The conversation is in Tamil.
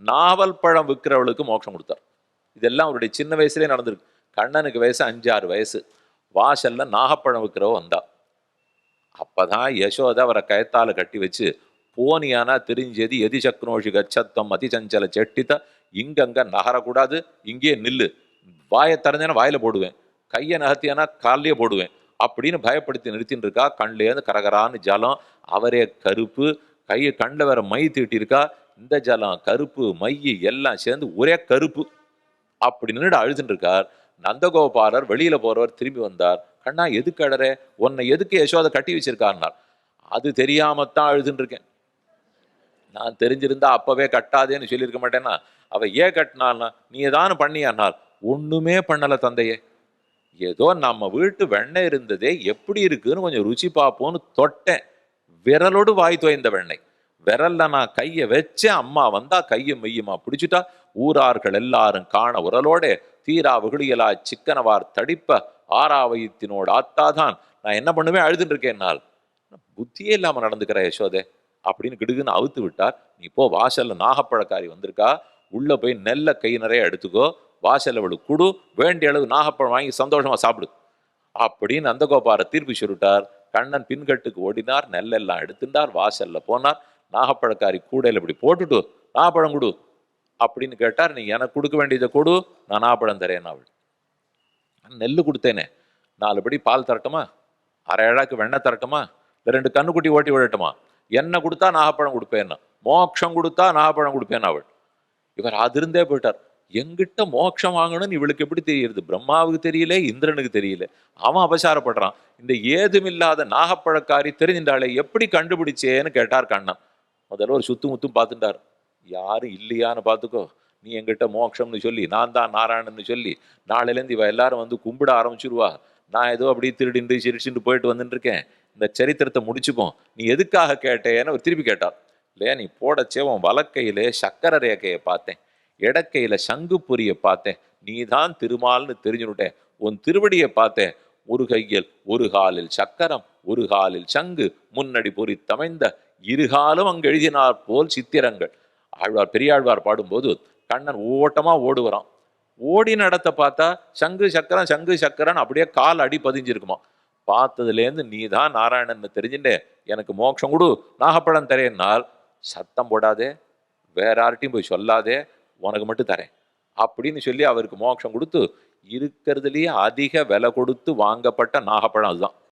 நாவல் பழம் விற்கிறவளுக்கு மோட்சம் கொடுத்தார். இதெல்லாம் அவருடைய சின்ன வயசுலேயே நடந்திருக்கு. கண்ணனுக்கு வயசு 5-6 வயசு. வாசல்ல நாகப்பழம் விற்கிறவ வந்தா. அப்பதான் யசோதை அவரை கயத்தால கட்டி வச்சு, போனியானா தெரிஞ்சது எதி சக்னோஷி கச்சத்தம் அதிசஞ்சல செட்டித்த, இங்கங்க நகரக்கூடாது, இங்கேயே நில்லு, வாயை திறந்தேன்னா வாயில போடுவேன், கையை நகர்த்தியானா காலையே போடுவேன் அப்படின்னு பயப்படுத்தி நிறுத்தின்னு இருக்கா. கண்லேருந்து கரகரான்னு ஜலம், அவரே கருப்பு, கையை கண்ணில் வேற மை தீட்டியிருக்கா. இந்த ஜலம் கருப்பு மை எல்லாம் சேர்ந்து ஒரே கருப்பு. அப்படி நின்றுட்டு அழுதுன்னு இருக்கார். நந்தகோபாலர் வெளியில போறவர் திரும்பி வந்தார். கண்ணா எதுக்கு அழற, உன்னை எதுக்கு யசோதை கட்டி வச்சிருக்காருனார். அது தெரியாமத்தான் அழுதுன்னு இருக்கேன், நான் தெரிஞ்சிருந்தா அப்பவே கட்டாதேன்னு சொல்லியிருக்க மாட்டேன்னா. அவ ஏன் கட்டினாள்னா, நீ ஏதானு பண்ணியானால். ஒண்ணுமே பண்ணல தந்தையே, ஏதோ நம்ம வீட்டு வெண்ணெய் இருந்ததே எப்படி இருக்குன்னு கொஞ்சம் ருச்சி பார்ப்போன்னு தொட்டேன். விரலோடு வாய் தோய்ந்த வெண்ணெய். விரல்ல நான் கையை வச்சேன், அம்மா வந்தா கையை மெய்யுமா பிடிச்சிட்டா. ஊரார்கள் எல்லாரும் காண உரலோட தீரா வெகுளியலா சிக்கனவார் தடிப்ப ஆறாவயத்தினோடு ஆத்தாதான் நான் என்ன பண்ணுவேன் அழுதுன்னு இருக்கேன்னால். புத்தியே இல்லாம நடந்துக்கிற யசோதே அப்படின்னு கிடுகுன்னு அவுத்து விட்டார். நீ போ, வாசல்ல நாகப்பழக்காரி வந்திருக்கா, உள்ள போய் நெல்ல கை நிறைய எடுத்துக்கோ, வாசல்ல அவளுக்கு குடு, வேண்டிய அளவு நாகப்பழம் வாங்கி சந்தோஷமா சாப்பிடு அப்படின்னு நந்தகோபார தீர்ப்பு சொல்லிட்டார். கண்ணன் பின்கட்டுக்கு ஓடினார், நெல்லெல்லாம் எடுத்துட்டார், வாசல்ல போனார். நாகப்பழக்காரி கூடையில் இப்படி போட்டுட்டு நாகப்பழம் கொடு அப்படின்னு கேட்டார். நீ எனக்கு கொடுக்க வேண்டியதை கொடு, நான் நாகப்பழம் தரேன். அவள் நெல்லு கொடுத்தேனே, 4 படி பால் தரட்டுமா, அரை அழாக்கு வெண்ணெய் தரட்டுமா, இல்லை 2 கண்ணுக்குட்டி ஓட்டி விடட்டுமா, என்ன கொடுத்தா நாகப்பழம் கொடுப்பேன்னா, மோட்சம் கொடுத்தா நாகப்பழம் கொடுப்பேன். அவள் இவர் அதிருந்தே போயிட்டார். எங்கிட்ட மோட்சம் வாங்கணும்னு இவளுக்கு எப்படி தெரியுது? பிரம்மாவுக்கு தெரியல, இந்திரனுக்கு தெரியல. அவன் அபசாரப்படுறான். இந்த ஏதுமில்லாத நாகப்பழக்காரி தெரிஞ்சின்றாளே, எப்படி கண்டுபிடிச்சேன்னு கேட்டார் கண்ணன். முதல்ல ஒரு சுத்து முத்தும் பார்த்துட்டார். யாரும் இல்லையான்னு பார்த்துக்கோ, நீ எங்கிட்ட மோட்சம்னு சொல்லி, நான் தான் நாராயணன்னு சொல்லி, நாளையிலேருந்து இவ எல்லாரும் வந்து கும்பிட ஆரம்பிச்சிருவா. நான் ஏதோ அப்படியே திருடிண்டு சிரிச்சுட்டு போயிட்டு வந்துட்டு இருக்கேன், இந்த சரித்திரத்தை முடிச்சுப்போம், நீ எதுக்காக கேட்டேன்னு அவர் திருப்பி கேட்டார். இல்லையா, நீ போடச்சே உன் வலக்கையிலே சக்கர ரேகையை பார்த்தேன், இடக்கையில சங்கு பொரிய பார்த்தேன், நீ தான் திருமால்னு தெரிஞ்சுட்டேன். உன் திருவடியை பார்த்தேன், ஒரு கையில் ஒரு காலில் சக்கரம் ஒரு காலில் சங்கு முன்னடி பொறி தமைந்த இருகாலும் அங்கு எழுதினார் போல் சித்திரங்கள். ஆழ்வார் பெரியாழ்வார் பாடும்போது கண்ணன் ஓட்டமா ஓடுவரான். ஓடி நடத்த பார்த்தா சங்கு சக்கரம் சங்கு சக்கரன் அப்படியே கால் அடி பதிஞ்சிருக்குமா. பார்த்ததுலேருந்து நீ தான் நாராயணன் தெரிஞ்சுட்டே, எனக்கு மோட்சம் கொடு, நாகப்பழம் தரேன்னால் சத்தம் போடாதே, வேற யார்ட்டையும் போய் சொல்லாதே, உனக்கு மட்டும் தரேன் அப்படின்னு சொல்லி அவருக்கு மோட்சம் கொடுத்து, இருக்கிறதுலேயே அதிக விலை கொடுத்து வாங்கப்பட்ட நாகப்பழம் அதுதான்.